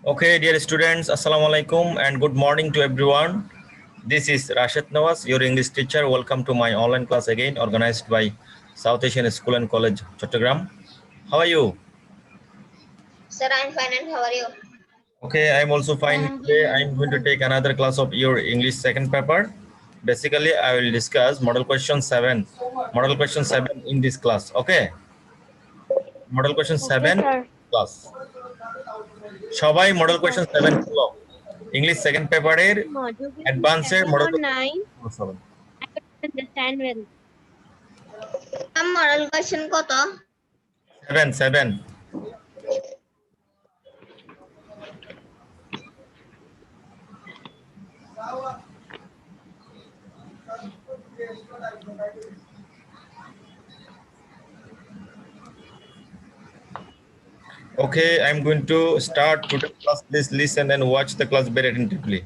Okay, dear students, Assalamu alaikum and good morning to everyone. This is Rashid Nawaz, your English teacher. Welcome to my online class again, organized by South Asian School and College, Chattogram. How are you? Sir, I'm fine and how are you? Okay, I'm also fine. Today I'm going to take another class of your English second paper. Basically, I will discuss model question 7. Model question 7 in this class. Okay, model question 7 sir. class. সবাই model question 7 হলো English second পেপারের Module অ্যাডভান্সের 7 model or 9? Question I don't understand well. Model question কত? 7 Okay, I'm going to start today's class. Please listen and watch the class very attentively.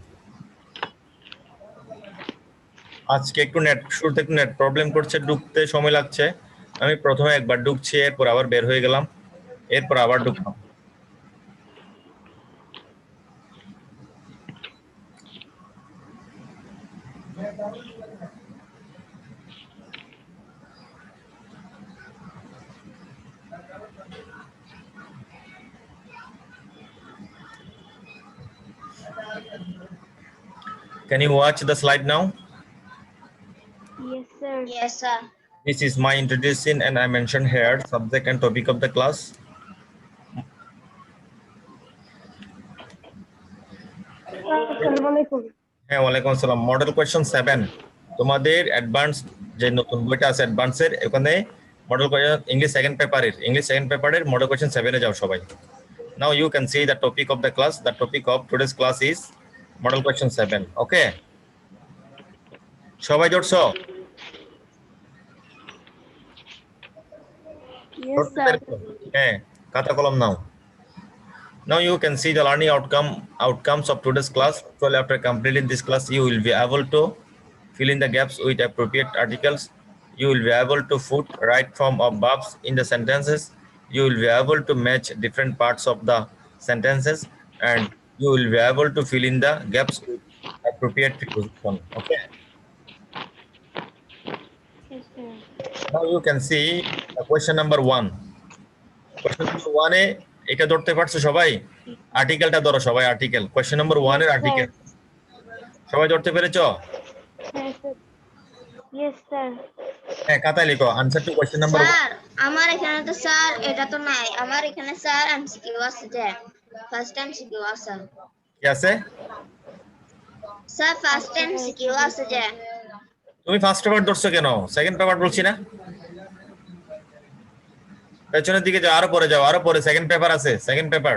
আজকে একটু net শুরুতে একটু net problem করছে, ঢুকতে সময় লাগছে। আমি প্রথমে একবার ঢুকছি, এরপর আবার বের হয়ে গেলাম, এরপর আবার ঢুকলাম। Can you watch the slide now? Yes, sir. Yes, sir. This is my introduction and I mentioned here subject and topic of the class. হ্যাঁ, ওয়ালাইকুম আসসালাম। মডেল কোয়েশ্চন 7 তোমাদের অ্যাডভান্স যে নতুন বইটা আছে অ্যাডভান্সের, ওখানে মডেল কোয়েশ্চন ইংলিশ সেকেন্ড পেপারের মডেল কোয়েশ্চন 7 এ যাও সবাই। Now you can see the topic of the class. The topic of today's class is model question 7. Okay? সবাই জড়ছো? Yes, sir. হ্যাঁ, খাতা কলম নাও। Now you can see the learning outcomes of today's class. Actually, after completing this class, you will be able to fill in the gaps with appropriate articles. You will be able to put right form of verbs in the sentences. You will be able to match different parts of the sentences, and you will be able to fill in the gaps with appropriate preposition. Okay. Yes, sir. Now you can see the question number 1. Question number 1 এ এটা ধরতে পারছো সবাই? আর্টিকেলটা ধরো সবাই, article. Question number 1 এর Yes, article sir. সবাই ধরতে পেরেছো? Yes, sir. Yes, sir. হ্যাঁ, খাতায় লিখো answer to question number 1। Sir, আমার এখানে তো স্যার এটা তো নাই। আমার এখানে স্যার এমসিকিউ আছে যে ফার্স্ট এমসিকিউ আছে। কি আছে? স্যার ফার্স্ট এমসিকিউ আছে যে। তুমি ফার্স্ট পেপার ধরছো কেন? সেকেন্ড পেপার বলছি না? পেছনের দিকে যাও, আরো পরে যাও, আরো পরে সেকেন্ড পেপার আছে, সেকেন্ড পেপার।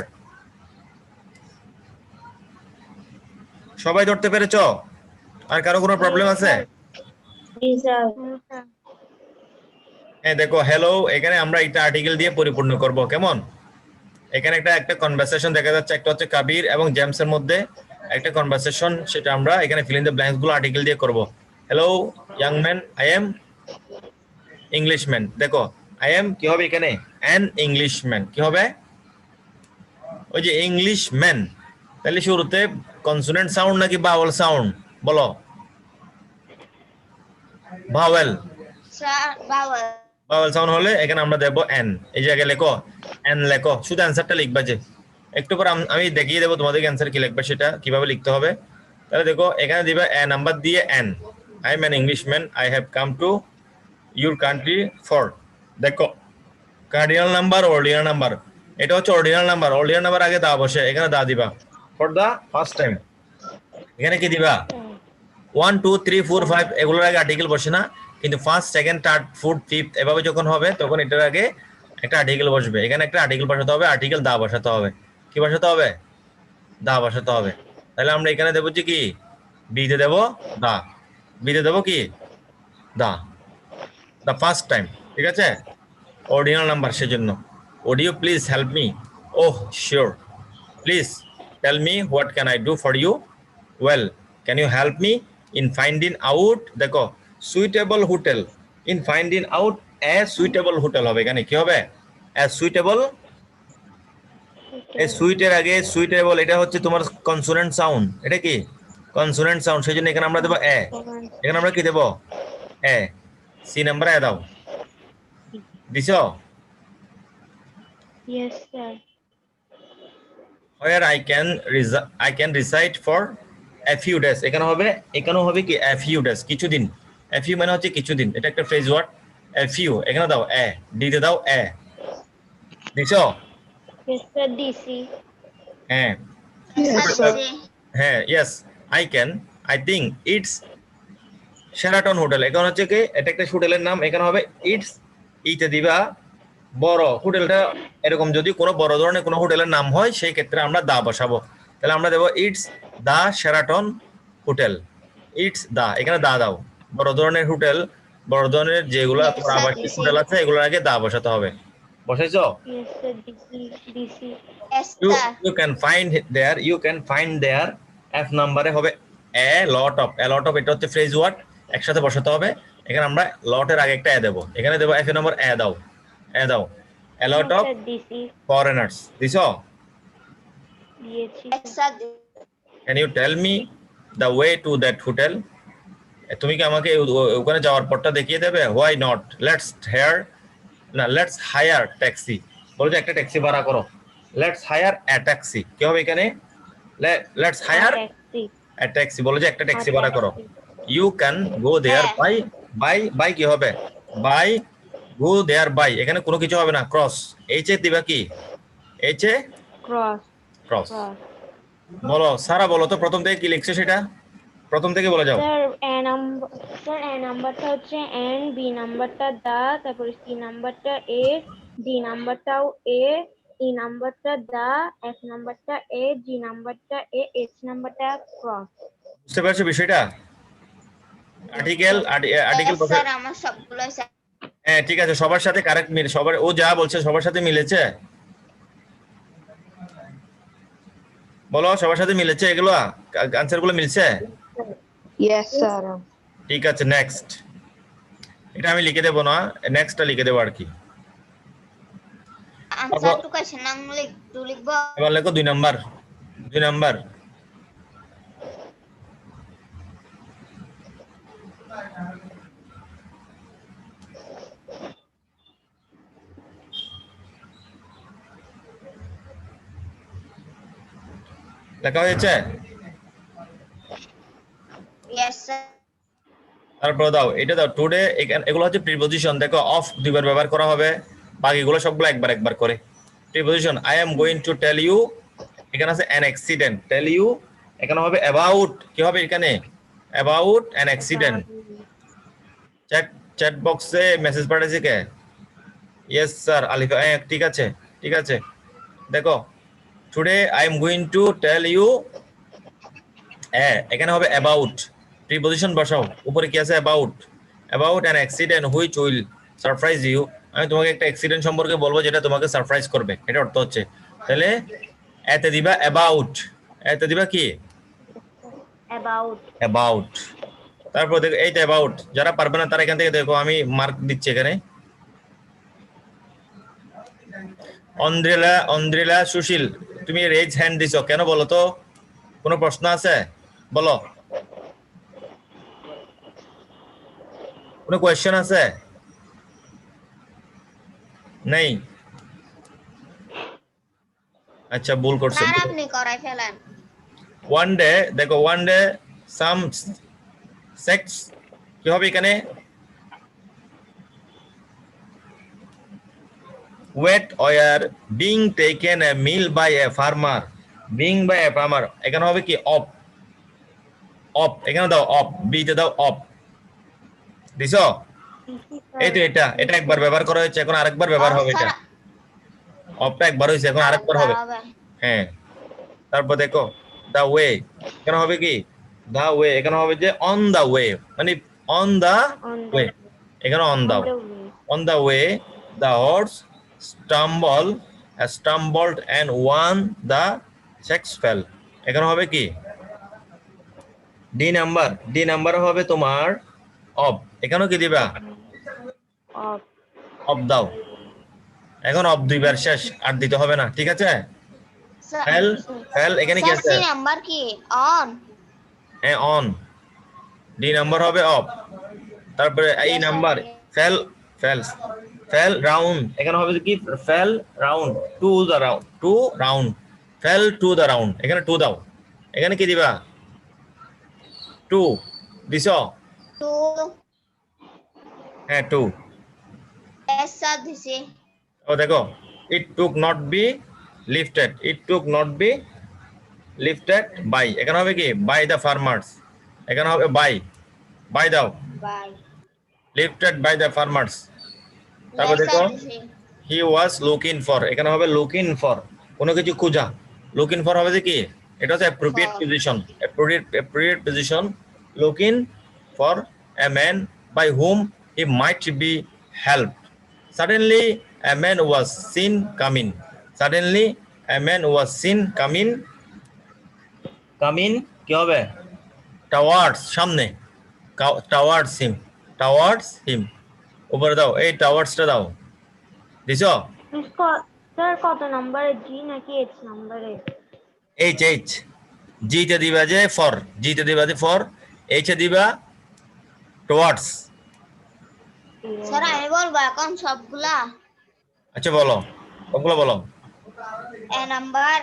সবাই ধরতে পেরেছো? আর কারো কোনো প্রবলেম আছে? Yes, sir. হ্যাঁ, দেখো হ্যালো, এখানে আমরা একটা আর্টিকেল দিয়ে পরিপূর্ণ করব। কেমন? এখানে একটা কনভারসেশন দেখা যাচ্ছে, একটা হচ্ছে কাবির এবং জেমসের মধ্যে একটা কনভারসেশন, সেটা আমরা এখানে ফিল ইন দ্য ব্ল্যাঙ্কস গুলো আর্টিকেল দিয়ে করব। Hello young man, I am Englishman. দেখো আই এম কি হবে এখানে? An Englishman. কি হবে? ওই যে ইংলিশম্যান। তাহলে শুরুতে কনসোনেন্ট সাউন্ড নাকি ভাওয়েল সাউন্ড? বলো। ভাওয়েল। স্যার বাউল। ভাওয়েল সাউন্ড হলে এখানে আমরা দেবো এন। এই জায়গায় লেখো এন, লেখো শুধু অ্যান্সারটা লিখবা। যে একটু পর আমি দেখিয়ে দেবো তোমাদেরকে অ্যান্সার কি লিখবে, সেটা কিভাবে লিখতে হবে। তাহলে দেখো এখানে দিবা এ নাম্বার দিয়ে an. I am an Englishman, I have come to your country for. দেখো কার্ডিনাল নাম্বার, অর্ডিনাল নাম্বার। এটা হচ্ছে অর্ডিনাল নাম্বার। অর্ডিনাল নাম্বার আগে দা বসে, এখানে দা দিবা ফর দা ফার্স্ট টাইম। এখানে কি দিবা? 1 2 3 4 5 এগুলোর আগে আর্টিকেল বসে না, কিন্তু first second third fourth fifth এভাবে যখন হবে তখন এটার আগে একটা আর্টিকেল বসবে। এখানে একটা আর্টিকেল বসাতে হবে, আর্টিকেল দা বসাতে হবে। কি বসাতে হবে? দা বসাতে হবে। তাহলে আমরা এখানে দেবো যে কি? বিতে দেবো দা, বিতে দেবো কি? দা, দা ফার্স্ট টাইম। ঠিক আছে? অর্ডিনাল নাম্বার, সেজন্য audio please help me. Oh sure, please tell me what can I do for you. Well, can you help me in finding out. দেখো suitable hotel, in finding out a suitable hotel হবে। এখানে কি হবে? A suitable এই সুইটের আগে suitable এটা হচ্ছে তোমার কনসোনেন্ট সাউন্ড। এটা কি কনসোনেন্ট সাউন্ড, সেই জন্য এখানে আমরা দেবো এ। এখানে আমরা কি দেবো? এ। সি নাম্বার এ দাও। দিছো? Yes, sir. where I can reside for a few days, এখানেও হবে কি a few days, কিছুদিন। a few মানে হচ্ছে কিছুদিন, এটা একটা ফ্রেজ ওয়ার্ড। a few এখানে দাও এ, ডি তে দাও এ। দিছো? Yes, sir. DC. হ্যাঁ Yes, sir. DC. হ্যাঁ, yes I think it's Sheraton hotel. এখানে হচ্ছে কি এটা একটা হোটেলের নাম, এখানে হবে ইটস, ইতে দিবা বড় হোটেলটা। এরকম যদি কোনো বড় ধরনের কোনো হোটেলের নাম হয় সেই ক্ষেত্রে আমরা দা বসাবো। তাহলে আমরা দেবো it's the Sheraton hotel. It's the, এখানে দা দাও। বড় ধরনের হোটেল, বড় ধরনের যেগুলো Yes, তোমার sir, আবাসিক DC. হোটেল আছে এগুলোর আগে দা বসাতে হবে। বসাইছো? Yes, sir. DC. DC. Yes, you sir. you can find there f নম্বরে হবে a lot of এটা হচ্ছে ফ্রেজ ওয়ার্ড, একসাথে বসাতে হবে। এখানে আমরা লটের আগে একটা এ দেব, এখানে দেব f এর নম্বর এ দাও। a lot Yes, of sir. DC. foreigners। দিছো? Yes, Yes, sir. can you tell me the way to that hotel? তুমি কি আমাকে ওখানে যাওয়ার পথটা দেখিয়ে দেবে? why not let's hire taxi। বলো যে একটা ট্যাক্সি ভাড়া করো। let's hire a taxi কি হবে এখানে? let's hire Taxi. a taxi, বলো যে একটা ট্যাক্সি A ভাড়া করো। taxi. you can go there হ্যাঁ। by কি হবে? by go there by, এখানে কোনো কিছু হবে না, ক্রস। এইচ এ দিবা কি? H A Cross. Cross. Cross. বলো সারা, বলো তো প্রথম থেকে কি লিখছো সেটা, প্রথম থেকে বলে যাও। Sir, A নাম্বারটা হচ্ছে N, B নাম্বারটা দা, তারপরে C নাম্বারটা A, D নাম্বারটাও A, E নাম্বারটা দা, F নাম্বারটা A, G নাম্বারটা A, H নাম্বারটা ক্রস। বুঝতে পারছো বিষয়টা? আর্টিকেল Yes, sir, আমার সবগুলো স্যার। হ্যাঁ ঠিক আছে, সবার সাথে কারেক্ট মিলে, সবার ও যা বলছে সবার সাথে মিলেছে? বলো সবার সাথে মিলেছে, এগুলো আনসার গুলো মিলছে? Yes, sir. ঠিক আছে, নেক্সট। এটা আমি লিখে দেবো না, নেক্সটটা লিখে দেবো আর কি। আনসার টু কোশ্চেন নাম লিখবো। এবার লেখো 2 নাম্বার। লেখা হয়েছে? Yes, sir. তারপর দাও এটা দাও টুডে, এগুলো হচ্ছে প্রিপজিশন। দেখো অফ দুইবার ব্যবহার করা হবে, বাকিগুলো সবগুলো একবার করে। Preposition I am going to tell you, এখানে আছে অ্যান অ্যাক্সিডেন্ট। টেল ইউ এখানে হবে অ্যাবাউট, কি হবে এখানে? About an accident. চ্যাট বক্সে মেসেজ পাঠাইছে কে? ইয়েস স্যার আলিফা, ঠিক আছে। দেখো today I am going to tell you, এখানে হবে অ্যাবাউট। প্রিপজিশন বসাও, উপরে কি আছে? About an accident which will surprise you. আমি তোমাকে একটা অ্যাক্সিডেন্ট সম্পর্কে বলবো যেটা তোমাকে সারপ্রাইজ করবে, এটা অর্থ হচ্ছে। তাহলে এতে দিবা অ্যাবাউট, এতে দিবা কি? অ্যাবাউট। তারপর দেখো এইটা অ্যাবাউট, যারা পারবে না তারা এখান থেকে দেখো, আমি মার্ক দিচ্ছি এখানে। অন্দ্রেলা সুশীল, তুমি রেজ হ্যান্ড দিছো কেন বলো তো? কোনো প্রশ্ন আছে? বলো, কোনো কোয়েশ্চেন আছে? নেই? আচ্ছা ভুল করছে। স্যার আপনি করাই ফেলেন। ওয়ান ডে, দেখো ওয়ান ডে সাম সেক্স, কি হবে এখানে? Wheat were being taken a mill by a farmer, এখানে হবে কি? অফ এখানে দাও অফ, বিতে দাও অফ। দিছো? এই তো এটা একবার ব্যবহার করা হয়েছে, এখন আরেকবার ব্যবহার হবে। এটা অফটা একবার হয়েছে, এখন আরেকবার হবে। হ্যাঁ, তারপর দেখো দা ওয়ে, এখানে হবে কি? দা ওয়ে, এখানে হবে যে অন দা ওয়ে, মানে অন দা ওয়ে, এখানে on the way the horse stumbled and won the sex fell, এখানে হবে কি? ডি নাম্বার হবে তোমার অফ, এখানেও কি দিবা? অফ দাও। এখন অফ দুইবার শেষ, আর দিতে হবে না, ঠিক আছে? ফেল ফেল এখানে কি স্যার আছে সি নাম্বার কি অন অন, ডি নাম্বার হবে অফ, তারপরে এই yes sir number fell fell fell round এখানে হবে কি fell round to the round to round fell to the round এখানে টু দাও, এখানে কি দিবা টু দিছ, টু হ্যাঁ টু। ইয়েস স্যার দিছি ও দেখো it took not be lifted, it took not be lifted by, এখানে হবে কি বাই দ্য ফার্মার্স, এখানে হবে বাই বাই দাও by lifted by the farmers. তারপর ইয়েস দেখো স্যার দিছি হি ওয়াজ লুকিং ফর, এখানে হবে লুকিং ফর কোনো কিছু খোঁজা, লুকিং ফর হবে যে কি এটা হচ্ছে appropriate For. Position, appropriate position looking for a man by whom he might be help, suddenly a man was seen coming, suddenly a man was seen coming, coming কি হবে টাওয়ার্ডস সামনে, towards হিম, towards হিম উপরে দাও, এই টাওয়ার্ডসটা দাও দিছো sir কত নম্বরে জি নাকি এইচ নম্বরে? এইচ এইচ, জি তে দিবা যে ফর, জি তে দিবা যে ফর, এইচ এ দিবা টুয়ার্ডস। স্যার আমি বলবো এখন সবগুলা আচ্ছা বলো ওগুলো বলো। A number,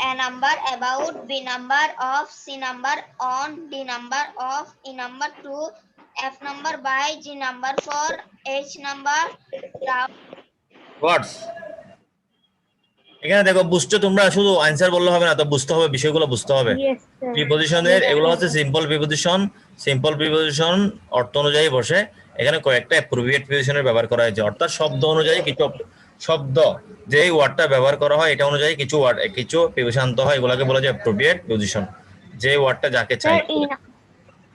A number about, B number of, C number on, D number of, E number to, F number by, G number for, H number round. Towards এখানে দেখো বুঝতে তোমরা শুধু আনসার বললে হবে না, তো বুঝতে হবে, বিষয়গুলো বুঝতে হবে। Yes sir. প্রিপজিশনের এগুলো হচ্ছে সিম্পল প্রিপজিশন, সিম্পল প্রিপজিশন অর্থ অনুযায়ী বসে, এখানে কয়েকটা অ্যাপ্রোপ্রিয়েট প্রিপজিশনের ব্যবহার করা হয়েছে, অর্থাৎ শব্দ অনুযায়ী কিছু শব্দ যেই ওয়ার্ডটা ব্যবহার করা হয় এটা অনুযায়ী কিছু ওয়ার্ড কিছু প্রিপজিশন আনতে হয়, এগুলোকে বলা যায় অ্যাপ্রোপ্রিয়েট প্রিপজিশন, যে ওয়ার্ডটা যাকে চাই।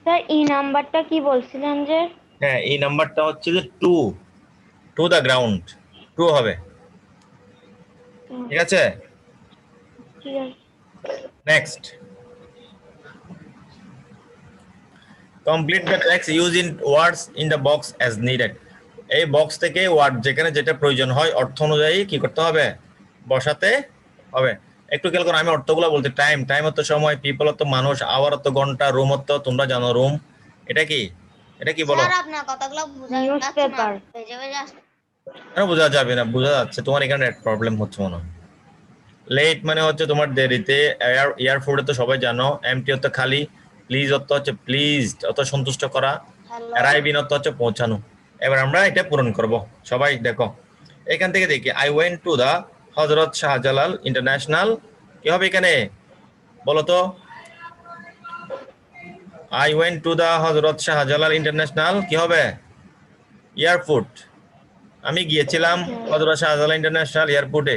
স্যার ই নাম্বারটা কি বলছিলেন যে? হ্যাঁ এই নাম্বারটা হচ্ছে যে to, to the ground, to হবে, ঠিক আছে। ঠিক আছে next complete the text use in words in the box as needed, এই বক্স থেকে ওয়ার্ড যেখানে যেটা প্রয়োজন হয় অর্থ অনুযায়ী কি করতে হবে বসাতে হবে। একটু খেয়াল করো, আমি অর্থগুলো বলতে, টাইম, টাইম অর্থ সময়, পিপল অর্থ মানুষ, আওয়ার অর্থ ঘন্টা, রুম অর্থ তোমরা জানো রুম, এটা কি এটা কি বলো, স্যার আপনার কথাগুলো বোঝা যাচ্ছে না নিউজপেপার। ভেজে ভেজে আসছে। কেন বোঝা যাবে না, বোঝা যাচ্ছে, তোমার এখানে প্রবলেম হচ্ছে মনে হয়। লেট মানে হচ্ছে তোমার দেরিতে, এয়ারপোর্টে তো সবাই জানো, এমটি অর্থ খালি, প্লিজ অর্থ হচ্ছে প্লিজড অর্থ সন্তুষ্ট করা, হ্যালো অ্যারাইভিং অর্থ হচ্ছে পৌঁছানো। এবার আমরা এটা পূরণ করব, সবাই দেখো এখান থেকে দেখি, I went to the Hazrat Shahjalal international, কি হবে এখানে বলো তো, I went to the Hazrat Shahjalal international কি হবে এয়ারপোর্ট, আমি গিয়েছিলাম হযরত শাহজালাল ইন্টারন্যাশনাল এয়ারপোর্টে,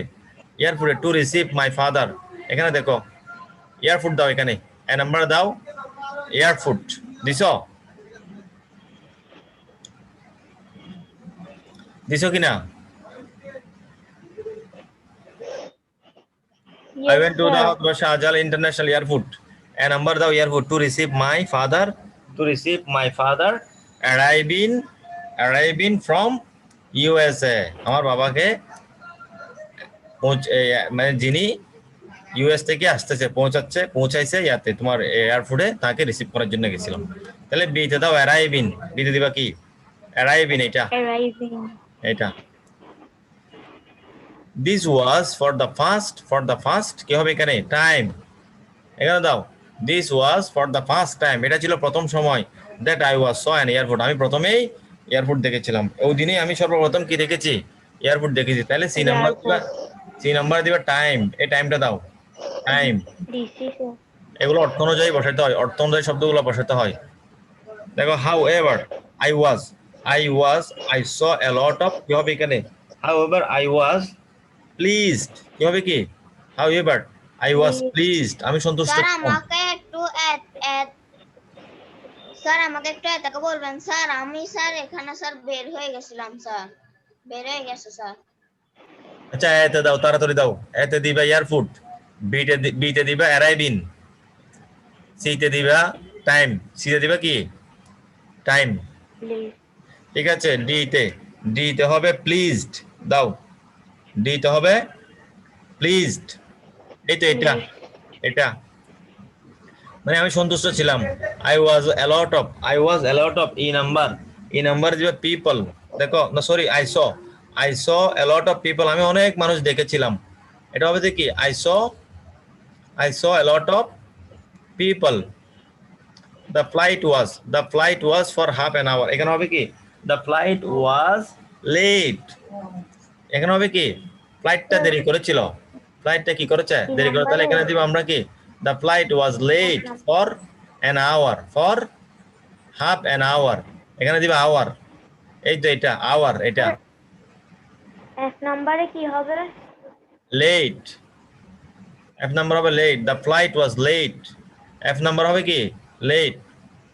এয়ারপোর্টে টু রিসিভ মাই ফাদার, এখানে দেখো এয়ারপোর্ট দাও, এখানে এ নাম্বার দাও, এয়ারপোর্ট দিছো, দিছো কিনা, I went to the Shahjal International Airport. A number the airport to receive my father, arriving from USA. আমার বাবাকে মানে যিনি ইউএস থেকে আসতেছে পৌঁছাইছে ইয়াতে তোমার এয়ারপোর্টে, তাকে রিসিভ করার জন্য গেছিলাম। তাহলে বিতে দাও অ্যারাইভিং, বিতে দিবা কি অ্যারাইভিং, এটা this was for the first কি হবে এখানে টাইম, এখানে দাও this was for the first time, এটা ছিল প্রথম সময়, that I was saw an airport, আমি প্রথমেই এয়ারপোর্ট দেখেছিলাম, ওই দিনই আমি সর্বপ্রথম কি দেখেছি এয়ারপোর্ট দেখেছি। তাহলে সি নাম্বার দিবা টাইম, এই টাইমটা দাও টাইম, এগুলো অর্থ অনুযায়ী বসাতে হয়, অর্থ অনুযায়ী শব্দগুলো বসাতে হয়। দেখো how ever I was I saw A lot of, কি হবে এখানে how ever I was pleased, কি হবে কি how ever I was pleased, আমি সন্তুষ্ট স্যার ছিলাম। আমাকে একটু স্যার আমাকে একটু এটাকে বলবেন স্যার, আমি স্যার এখানে স্যার বের হয়ে গেছিলাম স্যার, বের হয়ে গেছে স্যার। আচ্ছা এতে দাও, তাড়াতাড়ি দাও, এতে দিবা এয়ারপোর্ট, বিতে দিবা অ্যারাইভিং, সিতে দিবা টাইম, সিতে দিবা কি টাইম, ঠিক আছে। ডিতে হবে প্লিজড, দাও ডিতে হবে প্লিজড, এই তো এটা এটা মানে আমি সন্তুষ্ট ছিলাম। I was a lot of E number যে পিপল, দেখো না sorry I saw a lot of people, আমি অনেক মানুষ দেখেছিলাম। এটা হবে যে কি I saw a lot of people. The flight was for half an hour, এখানে হবে কি the flight was late, এখানে হবে কি ফ্লাইটটা দেরি করেছিল, ফ্লাইটটা কি করেছে দেরি করে, তাহলে এখানে দিব আমরা কি the flight was late for an hour, for half an hour, এখানে দিব hour, এই তো এটা hour, এটা F নাম্বারে কি হবে? late, F নাম্বার হবে late, the flight was late, F number হবে কি late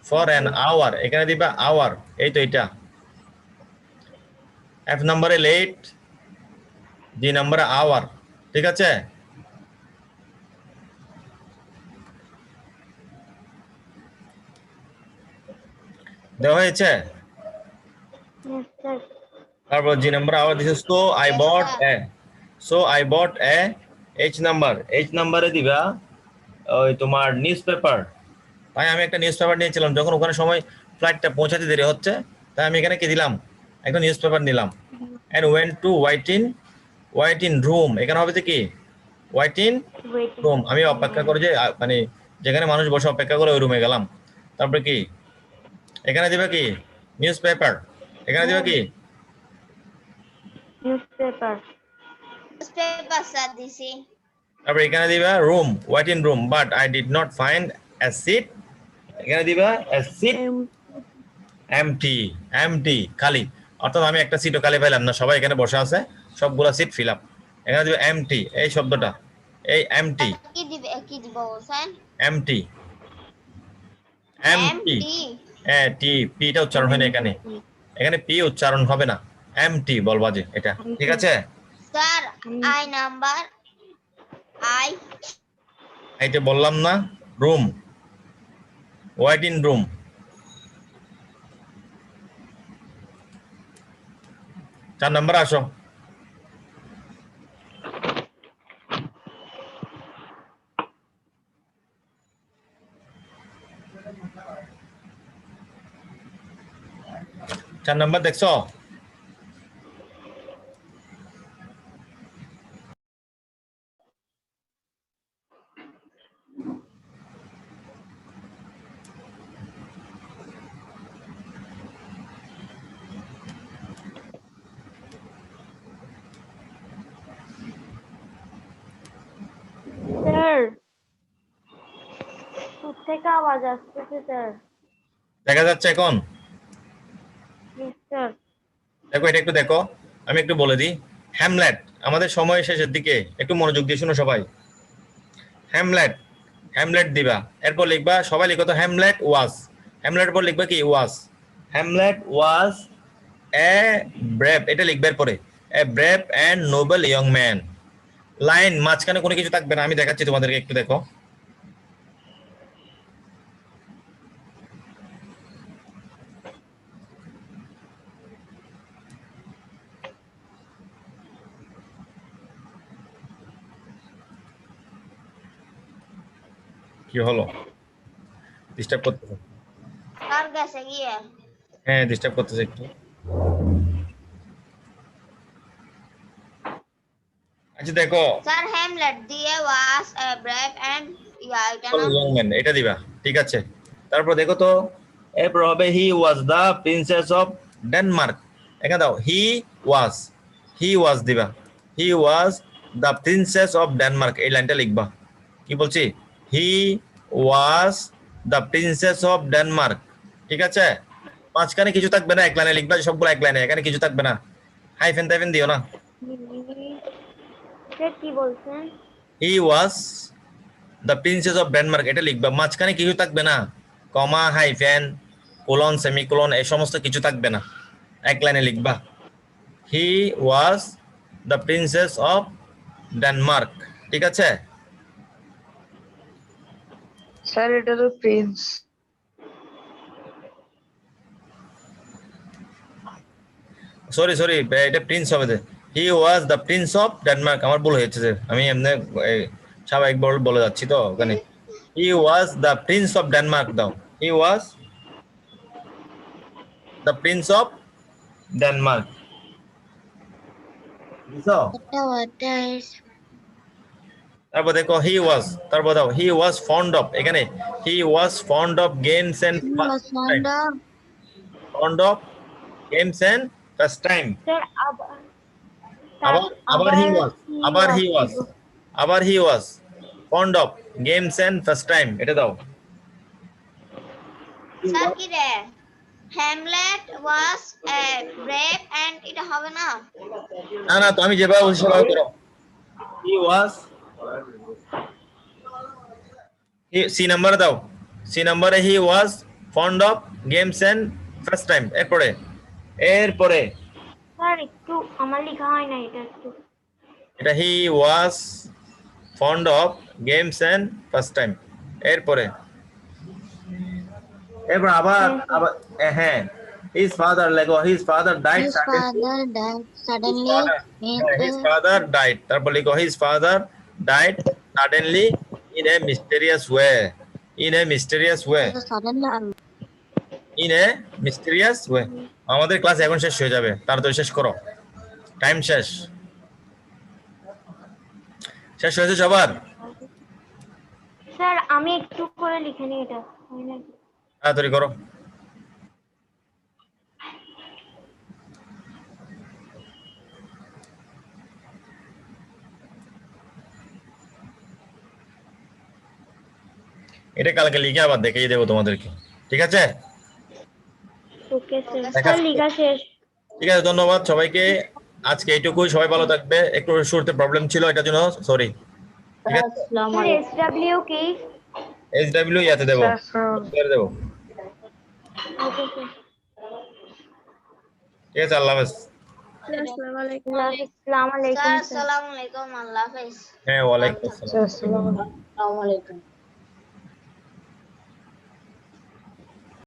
for an hour, এখানে দিবা hour, এই তো এটা F নাম্বারে late, G নাম্বারে hour, ঠিক আছে? দেওয়া হয়েছে? Yes, sir. তারপর জি নাম্বার আবার দিছে so I bought A H নাম্বারে দিবা ওই তোমার নিউজ পেপার, তাই আমি একটা নিউজ পেপার নিয়েছিলাম, যখন ওখানে সময় ফ্লাইটটা পৌঁছাতে দেরি হচ্ছে, তাই আমি এখানে কি দিলাম একটা নিউজ পেপার নিলাম, and went to wait in room, এখানে হবে যে কি ওয়াইট ইন Waiting. রুম, আমি অপেক্ষা করে যে মানে যেখানে মানুষ বসে অপেক্ষা করে ওই রুমে গেলাম। তারপরে কি এখানে দিবা কি নিউজ পেপার, এখানে দিবা কি Newspaper. Newspaper, sir, this is. তারপর এখানে দিবা room, wait in room, but I did not find a seat, এখানে দিবা এ সিট এমটি খালি, অর্থাৎ আমি একটা সিটও খালি পাইলাম না, সবাই এখানে বসে আছে, সবগুলা সিট ফিল আপ, এখানে দিবা এমটি, এই শব্দটা এই এমটি কি দিব sir? Empty empty empty. T পিটা উচ্চারণ হয় না এখানে, এখানে পি উচ্চারণ হবে না, এমটি বলবা যে এটা, ঠিক আছে? Sir, I number. এইটা বললাম না, রুম, ওয়াইট ইন রুম, চার নাম্বার আসো। চার নাম্বার দেখছো? Sir. কোথেকে আওয়াজ আসতেছে স্যার? দেখা যাচ্ছে এখন? Yes, sir. দেখো এটা একটু দেখো, আমি একটু বলে দিই। হ্যামলেট, আমাদের সময় শেষের দিকে, একটু মনোযোগ দিয়ে শুনো সবাই। হ্যামলেট দিবা, এরপর লিখবা, সবাই লিখো তো হ্যামলেট পর লিখবা কি ওয়াজ, হ্যামলেট ওয়াজ এ ব্রেভ, এটা লিখবে পরে a brave and noble young man, line মাঝখানে কোনো কিছু থাকবে না, আমি দেখাচ্ছি তোমাদেরকে, একটু দেখো। কি হলো, ডিস্টার্ব করতেছে? কার গেছে গিয়ে? হ্যাঁ ডিস্টার্ব করতেছে একটু। আচ্ছা দেখো, Sir, Hamlet, there was a brave and এটা না? ইয়ং ম্যান, এটা দিবা, ঠিক আছে? তারপর দেখো তো, এরপর হবে he was the princess of Denmark, এখানে দাও হি ওয়াজ দিবা, he was the princess of Denmark, এই লাইনটা লিখবা। কি বলছি? He was the princess of Denmark, ঠিক আছে? মাঝখানে কিছু থাকবে না, এক লাইনে লিখবা, সবগুলো এক লাইনে, এখানে কিছু থাকবে না, হাইফেন টাইফেন দিও না। স্যার কি বলছেন? He was the princess of Denmark, এটা লিখবা, মাঝখানে কিছু থাকবে না, কমা হাইফেন কোলন সেমিকোলন এই সমস্ত কিছু থাকবে না, এক লাইনে লিখবা, he was the princess of Denmark, ঠিক আছে? Sir, it is a prince. Sorry এটা প্রিন্স হবে, he was the prince of Denmark, আমার ভুল হয়েছে যে আমি এমনি স্বাভাবিক বলে যাচ্ছি তো ওখানে he was the prince of Denmark দাও he was the prince of Denmark বুঝছো তারপর দেখো হি ওয়াজ তারপর দাও হি ওয়াজ ফন্ড অফ এখানে he was fond of games and fond of games and first time sir আবার he was fond of games and first time এটা দাও sir কি রে হ্যামলেট ওয়াজ ব্রেভ এন্ড এটা হবে না না না তো আমি যেভাবে বলছি সেভাবে করো হি ওয়াজ সি নাম্বার দাও সি নাম্বারে he was fond of games and first time এরপরে স্যার একটু আমার লেখা হয় না এটা he was fond of games and first time এরপর আবার হ্যাঁ হিজ ফাদার লেগো his father died suddenly his father died তারপর লিখো his father died suddenly in a mysterious way in a mysterious way আমাদের ক্লাস এখন শেষ হয়ে যাবে তাড়াতাড়ি শেষ করো টাইম শেষ হয়েছে সবার স্যার আমি একটু করে লিখে নিই এটা হয় না তাড়াতাড়ি করো এটা কালকে লিখে আবার দেখিয়ে দেবো তোমাদেরকে ঠিক আছে ওকে স্যার লেখা শেষ ঠিক আছে ধন্যবাদ সবাইকে আজকে এইটুকুই সবাই ভালো থাকবে একটু শুরুতে প্রবলেম ছিল এটার জন্য সরি ঠিক আছে এসডব্লিউ কি এসডব্লিউ ইয়াতে দেবো করে দেবো ওকে স্যার ঠিক আছে আল্লাহ হাফেজ আসসালামু আলাইকুম স্যার আসসালামু আলাইকুম আল্লাহ হাফেজ হ্যাঁ ওয়ালাইকুম আসসালাম Assalamu alaikum.